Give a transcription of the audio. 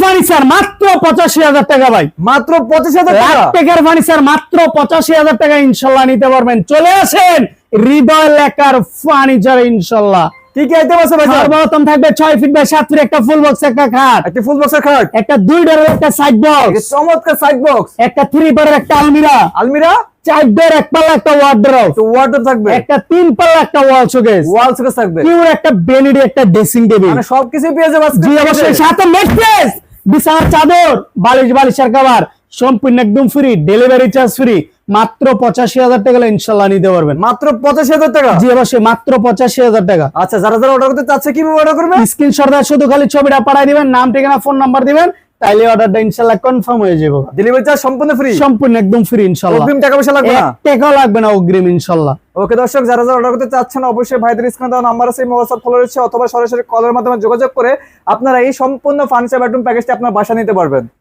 Furniture মাত্র 85,000 টাকা ভাই, মাত্র 85,000 টাকা। লাখ টাকার ফার্নিচার মাত্র 85,000 টাকা ইনশাল্লাহ নিতে পারবেন। চলে আসেন হৃদয় লেকার ফার্নিচার ইনশাল্লাহ। কি কি আইটেম আছে ভাই? সর্বপ্রথম থাকবে 6 ফিট বাই 7 ফিট একটা ফুল বক্স একটা খাট, একটা ফুল বক্সের খাট, একটা 2 ডোরের একটা সাইড বক্স, চমৎকার সাইড বক্স, একটা 3 পাল্লার একটা আলমিরা, আলমিরা, 4 ডোর এক পাল্লা একটা ওয়ার্ডরোব, তো ওয়ার্ডরোব থাকবে, একটা 3 পাল্লা একটা ওয়াল শোকেস, ওয়াল শোকেস থাকবে, পিওর একটা ভ্যানিটি একটা ড্রেসিং টেবিল, মানে সবকিছু পেয়ে যাবে আজকে। জি অবশ্যই, সাথে ম্যাট্রেস, বিছানার চাদর, বালিশের কভার সম্পূর্ণ একদম ফ্রি, ডেলিভারি চার্জ ফ্রি। মাত্র 85,000 টাকা ইনশাল্লাহ নিতে পারবেন। মাত্র 85,000 টাকা। জি অবশ্যই মাত্র 85,000 টাকা। আচ্ছা, যারা যারা অর্ডার করতে চাচ্ছে কিভাবে অর্ডার করবে? স্ক্রিনশট দিয়ে শুধু খালি ছবিটা পাঠিয়ে দিবেন, নাম ঠিকানা ফোন নাম্বার দিবেন, তাইলে অর্ডারটা ইনশাল্লাহ কনফার্ম হয়ে যাবে। ডেলিভারি চার্জ সম্পূর্ণ ফ্রি, সম্পূর্ণ একদম ফ্রি ইনশাল্লাহ। অগ্রিম টাকা পয়সা লাগবে না, 1 টাকাও লাগবে না অগ্রিম ইনশাল্লাহ। ওকে দর্শক, যারা যারা অর্ডার করতে চাচ্ছেন অবশ্যই ভাইদের স্ক্রিনে দেওয়া নাম্বার আছে, হোয়াটসঅ্যাপ ফলো রয়েছে, অথবা সরাসরি কলের মাধ্যমে যোগাযোগ করে আপনারা এই সম্পূর্ণ ফার্নিচার বেডরুম প্যাকেজটি আপনার বাসা নিতে পারবেন।